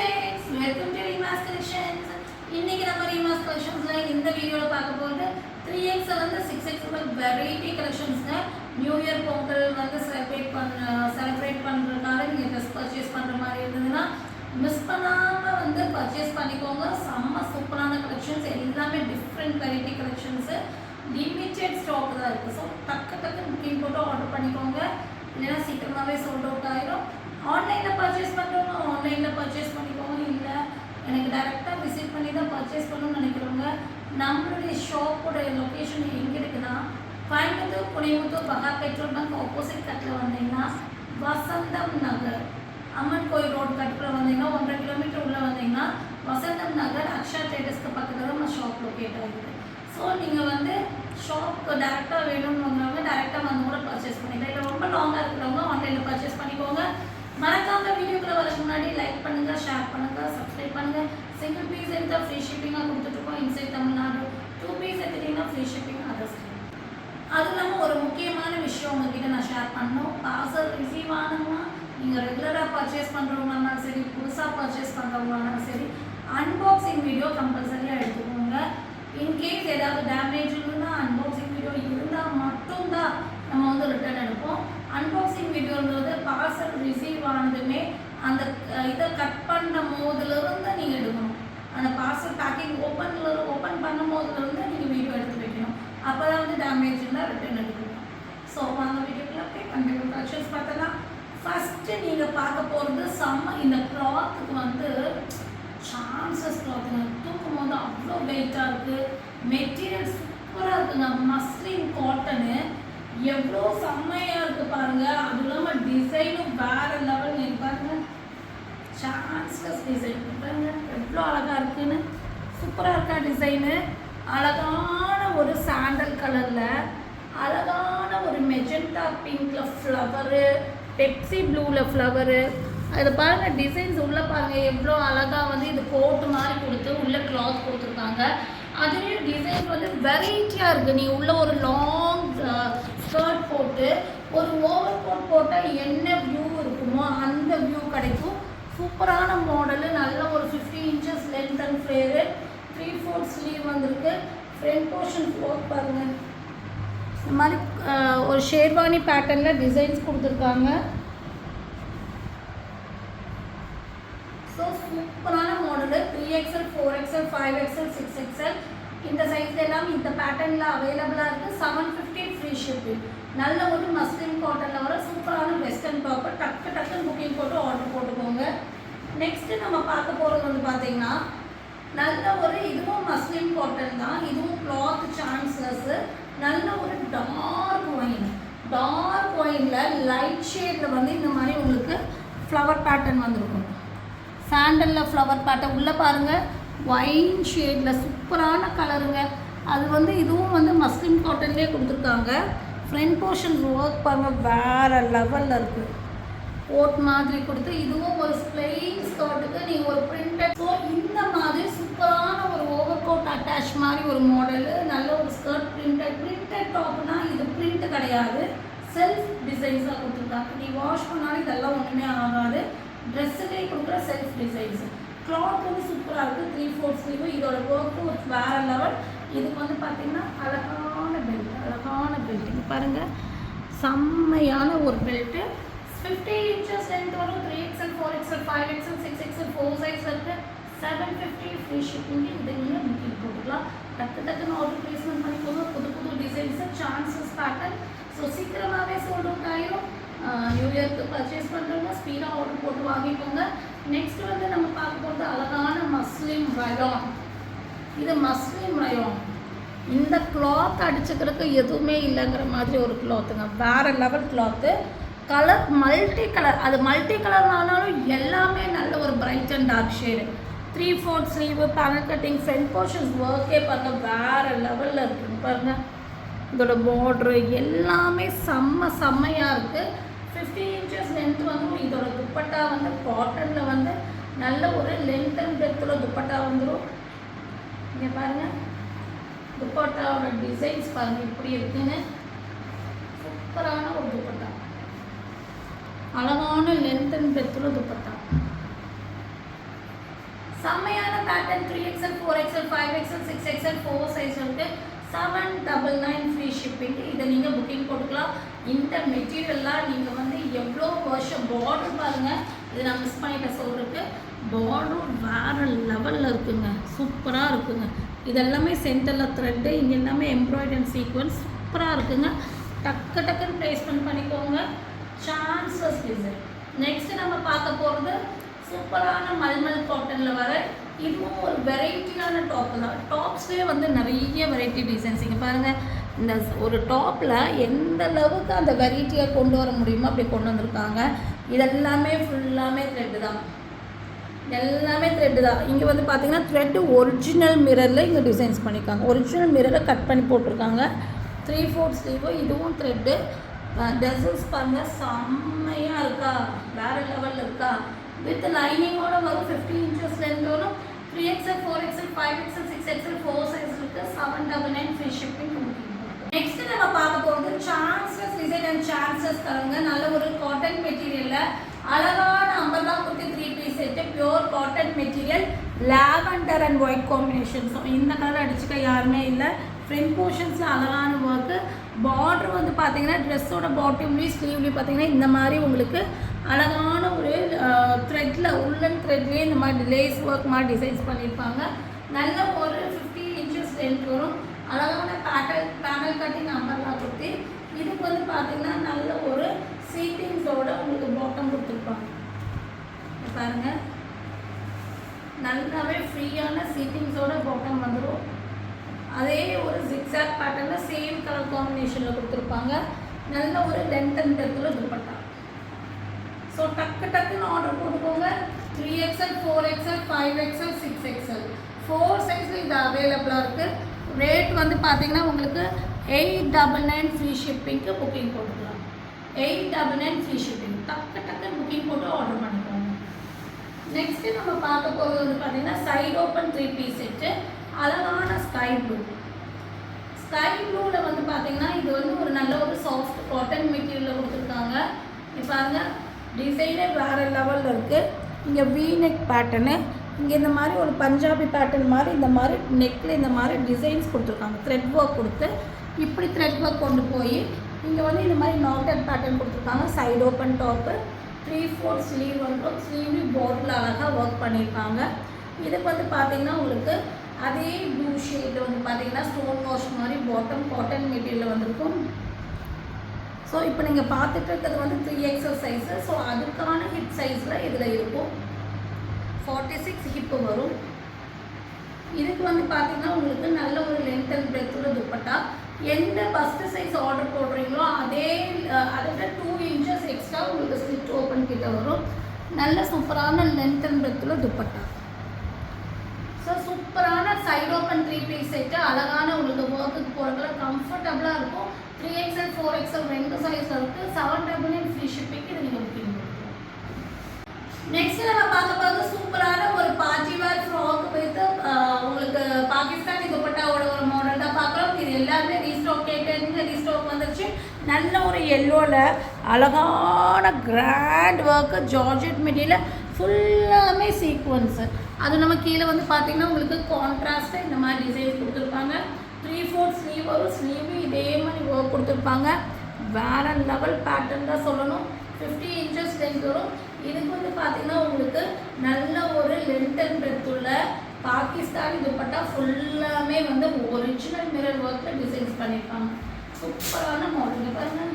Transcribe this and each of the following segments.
friends, welcome to Reema's Collections. இன்னைக்கு நம்ம Reema's Collectionsல இந்த வீடியோல பார்க்க போறது 3x வந்து 6x வெரைட்டி கலெக்ஷன்ஸ்ங்க. நியூ இயர் பொங்கல் வந்து செலிப்ரேட் பண்றதுனால நீங்க ட்ரெஸ் பர்ச்சேஸ் பண்ற மாதிரி இருந்ததுன்னா மிஸ் பண்ணாம வந்து பர்ச்சேஸ் பண்ணிக்கோங்க. செம்ம சூப்பரான கலெக்ஷன்ஸ், எல்லாமே different variety collections, limited stock தான் இருக்கு. ஸோ டக்கு புக்கிங் போட்டு ஆர்டர் பண்ணிக்கோங்க, இல்லைன்னா சீக்கிரமாகவே சோல்ட் அவுட் ஆயிடும். ஆன்லைனில் பர்ச்சேஸ் பண்ணுறவங்க ஆன்லைனில் பர்ச்சேஸ் பண்ணிக்கோங்க, இல்லை எனக்கு டைரெக்டாக விசிட் பண்ணி தான் பர்ச்சேஸ் பண்ணணும்னு நினைக்கிறவங்க நம்மளுடைய ஷாப்போட லொக்கேஷன் எங்கே இருக்குன்னா கோயம்புத்தூர் புனிமுத்தூர் பகா பெட்ரோல் பங்க் ஆப்போசிட் கட்டில் வந்தீங்கன்னா வசந்தம் நகர் அம்மன் கோயில் ரோடு கட்டில் வந்தீங்கன்னா 1.5 கிலோமீட்டர் உள்ளே வந்தீங்கன்னா வசந்தம் நகர் அக்ஷா ட்ரேடர்ஸ்க்கு பக்கத்தில் தான் நம்ம ஷாப் லொக்கேட் ஆகிருக்கு. ஸோ நீங்கள் வந்து ஷாப்புக்கு டேரெக்டாக வேணும்னு வாங்குறவங்க டேரெக்டாக வந்து கூட பர்ச்சேஸ் பண்ணிக்கலாம், இல்லை ரொம்ப லாங்காக இருக்கிறவங்க ஆன்லைனில் பர்ச்சேஸ் பண்ணிக்கோங்க. மறக்காம வீடியோக்குள்ள வரதுக்கு முன்னாடி லைக் பண்ணுங்க, ஷேர் பண்ணுங்க, சப்ஸ்கிரைப் பண்ணுங்க. சிங்கிள் பீஸ் எடுத்தால் ஃப்ரீ ஷிப்பிங்காக கொடுத்துட்ருக்கோம் இன்சைட் தமிழ்நாடு. 2 பீஸ் எடுத்துட்டீங்கன்னா ஃப்ரீ ஷிப்பிங் அதர்ஸ். அது இல்லாமல் ஒரு முக்கியமான விஷயம் உங்ககிட்ட நான் ஷேர் பண்ணணும். பார்சல் ரிசீவ் ஆனவங்க நீங்கள் ரெகுலராக பர்ச்சேஸ் பண்ணுறவங்கனாலும் சரி, புதுசாக பர்ச்சேஸ் பண்ணுறவங்கனாலும் சரி, அன்பாக்சிங் வீடியோ கம்பல்சரியாக எடுத்துக்கோங்க. இன்கேஸ் ஏதாவது டேமேஜ் இருந்தால் அன்பாக்சிங் வீடியோ இருந்தால் மட்டும்தான் நம்ம வந்து ரிட்டர்ன் எடுப்போம். அன்பாக்சிங் வீடியோன்றது பார்சல் ரிசீவ் ஆனதுமே அந்த இதை கட் பண்ண போதுலேருந்து நீங்கள் எடுக்கணும். அந்த பார்சல் பேக்கிங் ஓப்பன் பண்ணும் போதுலேருந்து நீங்கள் வீடியோ எடுத்து வைக்கணும். அப்போ தான் வந்து டேமேஜ் இருந்தால் ரிட்டர்ன் எடுக்கணும். ஸோ அந்த வீடியோக்குள்ள போய் கண்டிப்பாக கலெக்ஷன்ஸ் பார்த்தலாம். ஃபஸ்ட்டு நீங்கள் பார்க்க போகிறது இந்த கிளாத்துக்கு வந்து சான்சஸ் கிளாத்துங்க. தூக்கும் போது அவ்வளோ வெயிட்டாக இருக்குது, மெட்டீரியல் சூப்பராக இருக்குங்க. மஸ்லின் காட்டனு எவ்வளோ செம்மையாக இருக்குது பாருங்கள். அது இல்லாமல் டிசைனும் வேறு லெவல். நீங்கள் பாருங்கள், சான்ஸ்லெஸ் டிசைன் பாருங்கள் எவ்வளோ அழகாக இருக்குன்னு. சூப்பராக இருக்கா டிசைனு. அழகான ஒரு சாண்டல் கலரில், அழகான ஒரு மெஜெண்டா பிங்க்கில் ஃப்ளவரு, பெப்சி ப்ளூவில் ஃப்ளவரு. அதில் பாருங்கள் டிசைன்ஸ் உள்ளே பாருங்கள் எவ்வளோ அழகாக வந்து இது கோட்டு மாதிரி கொடுத்து உள்ளே கிளாத் கொடுத்துருக்காங்க. அதுலேயும் டிசைன் வந்து வெரைட்டியாக இருக்குது. நீங்கள் உள்ள ஒரு லாங் ஸ்கர்ட் போட்டு ஒரு ஓவர் கோட் போட்டால் என்ன வியூ இருக்குமோ அந்த வியூ கிடைக்கும். சூப்பரான மாடலு, நல்ல ஒரு 50 inches length and flare, 3/4 sleeve வந்திருக்கு. ஃப்ரண்ட் போர்ஷன் ஒர்க் பாருங்கள், இந்த மாதிரி ஒரு ஷேர்வானி பேட்டர்னில் டிசைன்ஸ் கொடுத்துருக்காங்க. ஸோ சூப்பரான model 3XL 4XL 5XL 6XL இந்த சைஸ் எல்லாம் இந்த பேட்டர்னில் அவைலபிளாக இருக்குது. 750 ஃப்ரீ ஷிப்பிங். நல்ல ஒரு மஸ்லின் காட்டனில் வர சூப்பரான வெஸ்டர்ன் டாப்பு. டக்குன்னு புக்கிங் போட்டு ஆர்டர் போட்டுக்கோங்க. நெக்ஸ்ட்டு நம்ம பார்க்க போகிறது வந்து பார்த்தீங்கன்னா நல்ல ஒரு இதுவும் மஸ்லின் காட்டன் தான். இதுவும் கிளாத் சான்ஸ்லெஸ்ஸு. நல்ல ஒரு டார்க் ஒயினில் லைட் ஷேடில் வந்து இந்த மாதிரி உங்களுக்கு ஃப்ளவர் பேட்டர்ன் வந்துருக்கும். சாண்டலில் ஃப்ளவர் பேட்டர்ன் உள்ளே பாருங்கள், ஒயின் ஷேடில் சூப்பரான கலருங்க. அது வந்து இதுவும் வந்து மஸ்லின் காட்டன்லேயே கொடுத்துருக்காங்க. ஃப்ரண்ட் போர்ஷன் ஒர்க் பாருங்கள் வேறு லெவலில் இருக்குது. கோட் மாதிரி கொடுத்து இதுவும் ஒரு பிளெயின் ஸ்கர்ட்டுக்கு நீங்கள் ஒரு பிரிண்டட். ஸோ இந்த மாதிரி சூப்பரான ஒரு ஓவர் கோட் அட்டாச் மாதிரி ஒரு மாடலு. நல்ல ஒரு ஸ்கர்ட் பிரிண்டட் டாப்னா இது பிரிண்ட் கிடையாது, செல்ஃப் டிசைன்ஸாக கொடுத்துருக்காங்க. நீ வாஷ் பண்ணாலும் இதெல்லாம் ஒன்றுமே ஆகாது. ட்ரெஸ்ஸுலேயே கொடுக்குற செல்ஃப் டிசைன்ஸு. கிளாத் வந்து சூப்பராக இருக்குது. 3/4 ஸ்லீவு. இதோட ஒர்க்கு வேறு லெவல். இதுக்கு வந்து பார்த்திங்கன்னா அழகான பெல்ட் பாருங்கள், செம்மையான ஒரு பெல்ட்டு. 50 inches லென்த் வரும். 3XL 4XL 5XL 6XL 4 size இருக்குது. 750 ஃப்ரீ ஷிப்பிங். இதை நீங்கள் புக்கிங் போட்டுக்கலாம். டக்குன்னு ஆர்டர் ப்ளேஸ்மெண்ட் பண்ணிக்கோங்க. புது டிசைன்ஸு, சான்சஸ் பேட்டர்ன். ஸோ சீக்கிரமாகவே சோல்ட் அவுட் ஆயிரும். நியூ இயர்க்கு பர்ச்சேஸ் பண்ணுறவங்க ஸ்பீடாக ஆர்டர் போட்டு வாங்கிக்கோங்க. நெக்ஸ்ட் வந்து நம்ம பார்க்க போகிறது அழகான மஸ்லின் ரயான். இது மஸ்லின் ரயான். இந்த கிளாத் அடிச்சுக்கிறதுக்கு எதுவுமே இல்லைங்கிற மாதிரி ஒரு கிளாத்துங்க. வேறு level cloth. Colour multi colour. அது மல்டி கலர் ஆனாலும் எல்லாமே நல்ல ஒரு bright and dark shade. 3/4 sleeve, panel cutting, front portions ஒர்க்கே பாருங்கள் வேறு லெவலில் இருக்குங்க. பாருங்கள் இதோட பார்ட்ரு எல்லாமே செம்மையாக இருக்குது. 50 inches லென்த் வந்துடும். இதோட துப்பட்டா வந்து காட்டனில் வந்து நல்ல ஒரு லென்த் அண்ட் டெப்த்தில் துப்பட்டா வந்துடும். இங்கே பாருங்கள் துப்பட்டாவோட டிசைன்ஸ் பாருங்கள் இப்படி இருக்குன்னு. சூப்பரான ஒரு துப்பட்டா, அழகான லென்த் அண்ட் டெப்த்தில் துப்பட்டா. செம்மையான pattern 3XL 4XL 5XL 6XL 4 size இருக்குது. 799 ஃப்ரீ ஷிப்பிங். இதை நீங்கள் புக்கிங் போட்டுக்கலாம். இந்த மெட்டீரியல்லாம் நீங்கள் வந்து எவ்வளோ வருஷம் பார்டர் பாருங்கள், இது நான் மிஸ் பண்ணிட்டேன் சொல்கிறதுக்கு. பார்டர் வேறு லெவலில் இருக்குங்க, சூப்பராக இருக்குங்க. இதெல்லாமே சென்டரில் த்ரெட்டு, இங்கே எல்லாமே எம்ப்ராய்டரி அண்ட் சீக்வன்ஸ் சூப்பராக இருக்குங்க. டக்குன்னு ப்ளேஸ்மெண்ட் பண்ணிக்கோங்க. Chanceless design. நெக்ஸ்ட்டு நம்ம பார்க்க போகிறது சூப்பரான மல்மல் காட்டனில் வர இதுவும் ஒரு வெரைட்டியான டாப்பு தான். டாப்ஸ்லேயே வந்து நிறைய வெரைட்டி டிசைன்ஸ். இங்கே பாருங்கள், இந்த ஒரு டாப்பில் எந்த அளவுக்கு அந்த வெரைட்டியை கொண்டு வர முடியுமோ அப்படி கொண்டு வந்திருக்காங்க. இதெல்லாமே ஃபுல்லாமே த்ரெட்டு தான், எல்லாமே த்ரெட்டு தான். இங்கே வந்து பார்த்திங்கன்னா த்ரெட்டு ஒரிஜினல் மிரரில் இங்கே டிசைன்ஸ் பண்ணியிருக்காங்க. ஒரிஜினல் மிரரை கட் பண்ணி போட்டிருக்காங்க. 3/4 ஸ்லீவு. இதுவும் த்ரெட்டு. டெசல்ஸ் பாருங்கள், செம்மையாக இருக்கா, வேறு லெவலில் இருக்கா. வித் லைனிங்கோட வரும். 50 inches லென்த் வரும். 3XL 4XL 5XL 6XL 4 size இருக்குது. 799 ஃப்ரீ ஷிப்பிங். நெக்ஸ்ட் நம்ம பார்க்க போகிறது சான்ஸ்லெஸ் டிசைன் அண்ட் சான்ஸ்லெஸ் கலருங்க. நல்ல ஒரு காட்டன் மெட்டீரியலில் அழகான umbrella kurti 3 piece set. Pure cotton material, lavender and white combination. So இந்த கலர் அடிச்சுக்க யாருமே இல்லை. ஃப்ரண்ட் போர்ஷன்ஸில் அழகான ஒர்க்கு. பார்டர் வந்து பார்த்தீங்கன்னா ட்ரெஸ்ஸோட பாட்டம்லேயும் ஸ்லீவ்லேயும் பார்த்தீங்கன்னா இந்த மாதிரி உங்களுக்கு அழகான ஒரு த்ரெட்டில், உள்ளன் த்ரெட்லேயே இந்த மாதிரி லேஸ் ஒர்க் மாதிரி டிசைன்ஸ் பண்ணியிருப்பாங்க. நல்ல ஒரு 50 inches லென்த் வரும். அழகான பேனல் கட்டிங் அம்பர்லா குர்த்தி. இதுக்கு வந்து பார்த்தீங்கன்னா நல்ல ஒரு சீட்டிங்ஸோட உங்களுக்கு பாட்டம் கொடுத்துருப்பாங்க. பாருங்கள், நல்லாவே ஃப்ரீயான சீட்டிங்ஸோட பாட்டம் வந்துடும். அதே ஒரு ஜிக்ஸாக் பேட்டர்னில் சேம் கலர் காம்பினேஷனில் கொடுத்துருப்பாங்க. நல்ல ஒரு லென்த் அண்ட் டெப்த்தில் துப்பட்டா. ஸோ டக்குன்னு ஆர்டர் போட்டுக்கோங்க. 3XL 4XL 5XL 6XL 4 சைஸில் இது அவைலபிளாக இருக்குது. ரேட் வந்து பார்த்திங்கன்னா உங்களுக்கு 899 ஃப்ரீ ஷிப்பிங்க்கு புக்கிங் போட்டுக்கலாம். 899 ஃப்ரீ ஷிப்பிங். டக்குன்னு புக்கிங் போட்டு ஆர்டர் பண்ணிக்கோங்க. நெக்ஸ்ட்டு நம்ம பார்க்க போகிறது வந்து பார்த்திங்கன்னா சைடு ஓப்பன் 3 பீஸ் செட்டு. அழகான ஸ்கை ப்ளூ. ஸ்கை ப்ளூவில் வந்து பார்த்திங்கன்னா இது வந்து ஒரு நல்ல ஒரு சாஃப்ட் காட்டன் மெட்டீரியலில் கொடுத்துருக்காங்க. இப்போ பாருங்கள், டிசைனே வேறு லெவலில் இருக்குது. இங்கே வி நெக் பேட்டர்னு, இங்கே இந்த மாதிரி ஒரு பஞ்சாபி பேட்டர்ன் மாதிரி இந்த மாதிரி நெக்கில் இந்த மாதிரி டிசைன்ஸ் கொடுத்துருக்காங்க. த்ரெட் ஒர்க் கொடுத்து இப்படி த்ரெட் ஒர்க் கொண்டு போய் இங்கே வந்து இந்த மாதிரி நாட்டட் பேட்டர்ன் கொடுத்துருக்காங்க. சைடு ஓப்பன் டாப்பு, 3/4 ஸ்லீவ் வந்துடும். ஸ்லீவ்லேயும் பார்டரில் அழகாக ஒர்க் பண்ணியிருக்காங்க. இதுக்கு வந்து பார்த்திங்கன்னா உங்களுக்கு அதே ப்ளூ ஷேட் வந்து பார்த்திங்கன்னா ஸ்டோன் வாஷ் மாதிரி பாட்டம் காட்டன் மெட்டீரியலில் வந்திருக்கும். ஸோ இப்போ நீங்கள் பார்த்துட்டு இருக்கிறது வந்து 3XL சைஸு. ஸோ அதுக்கான ஹிப் சைஸில் இதில் இருக்கும். 46 ஹிப்பு வரும். இதுக்கு வந்து பார்த்திங்கன்னா உங்களுக்கு நல்ல ஒரு லென்த் அண்ட் பிரெத்தில் துப்பட்டா. எந்த ஃபஸ்ட்டு சைஸ் ஆர்டர் போடுறீங்களோ அதோட 2 inches எக்ஸ்ட்ரா உங்களுக்கு ஸ்லிட் ஓப்பன் கிட்ட வரும். நல்ல சூப்பரான லென்த் அண்ட் பிரெத்தில் துப்பட்டா. ஸோ சூப்பரான சைடு ஓப்பன் 3 பீஸ் செட்டு. அழகான உங்களுக்கு ஒர்க்குக்கு போகிறதுல கம்ஃபர்டபுளாக இருக்கும். 3XL 4XL 2 சைஸில் இருக்குது. 799 ஃப்ரீ ஷிப்பிங்க்கு இதை நீங்கள் புக்கிங் பண்ணுங்கள். நெக்ஸ்ட் நம்ம பார்க்க போகிறது சூப்பரான ஒரு பார்ட்டி வேர் ஃப்ராக் வித் உங்களுக்கு பாகிஸ்தானி துப்பட்டாவோட ஒரு மாடல் தான் பார்க்குறோம். இது எல்லாருமே ரீஸ்டாக் கேட்டு ரீஸ்டாக் வந்துருச்சு. நல்ல ஒரு எல்லோவில் அழகான கிராண்ட் ஒர்க்கு, ஜார்ஜெட் மெட்டீரியல், ஃபுல்லாமே சீக்வன்ஸு. அது நம்ம கீழே வந்து பார்த்திங்கன்னா உங்களுக்கு கான்ட்ராஸ்ட்டாக இந்த மாதிரி டிசைன்ஸ் கொடுத்துருப்பாங்க. 3/4 ஸ்லீவ் வரும். ஸ்லீவு இதே மாதிரி ஒர்க் கொடுத்துருப்பாங்க. வேறு லெவல் பேட்டர்ன் தான் சொல்லணும். 50 inches லென்த் வரும். இதுக்கு வந்து பார்த்திங்கன்னா உங்களுக்கு நல்ல ஒரு லென்த் அண்ட் பிரெத் உள்ள பாகிஸ்தானி துப்பட்டா. ஃபுல்லாமே வந்து ஒரிஜினல் மிரர் ஒர்க்கில் டிசைன்ஸ் பண்ணியிருப்பாங்க. சூப்பரான மாடல் பாருங்கள்,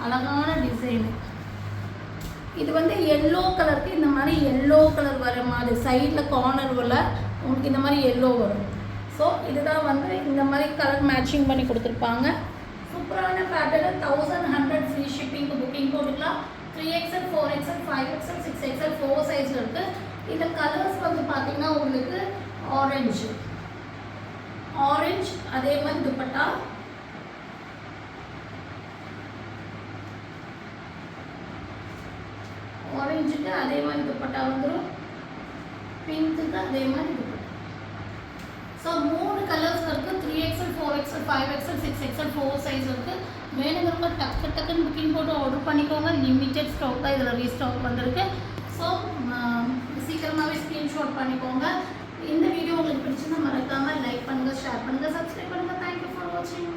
அழகான டிசைனு. இது வந்து எல்லோ கலருக்கு இந்த மாதிரி எல்லோ கலர் வர மாதிரி சைடில் கார்னர் உள்ள உங்களுக்கு இந்த மாதிரி எல்லோ வரும். ஸோ இதுதான் வந்து இந்த மாதிரி கலர் மேட்சிங் பண்ணி கொடுத்துருப்பாங்க. சூப்பரான பேட்டர்ன். 1100 ஃப்ரீ ஷிப்பிங்க்கு புக்கிங் போட்டுக்கலாம். 3XL 4XL 5XL 6XL 4 சைஸில் இருக்குது. இந்த கலர்ஸ் வந்து பார்த்திங்கன்னா உங்களுக்கு ஆரஞ்சு அதே மாதிரி துப்பட்டா. ஆரஞ்சுக்கு அதே மாதிரி துப்பட்டா வந்துடும். பிங்க்குக்கு அதே மாதிரி துப்பட்டா. ஸோ 3 கலர்ஸ் இருக்குது. 3XL 4XL 5XL 6XL 4 size இருக்குது. வேணுங்கிறப்ப டக்குன்னு புக்கிங் போட்டு ஆர்டர் பண்ணிக்கோங்க. லிமிட்டட் ஸ்டாக் தான் இதில் ரீஸ்டாக் வந்திருக்கு. ஸோ சீக்கிரமாகவே ஸ்க்ரீன்ஷாட் பண்ணி பண்ணிக்கோங்க. இந்த வீடியோ உங்களுக்கு பிடிச்சிருந்தா மறக்காமல் லைக் பண்ணுங்கள், ஷேர் பண்ணுங்கள், சப்ஸ்கிரைப் பண்ணுங்கள். தேங்க்யூ ஃபார் வாட்சிங்.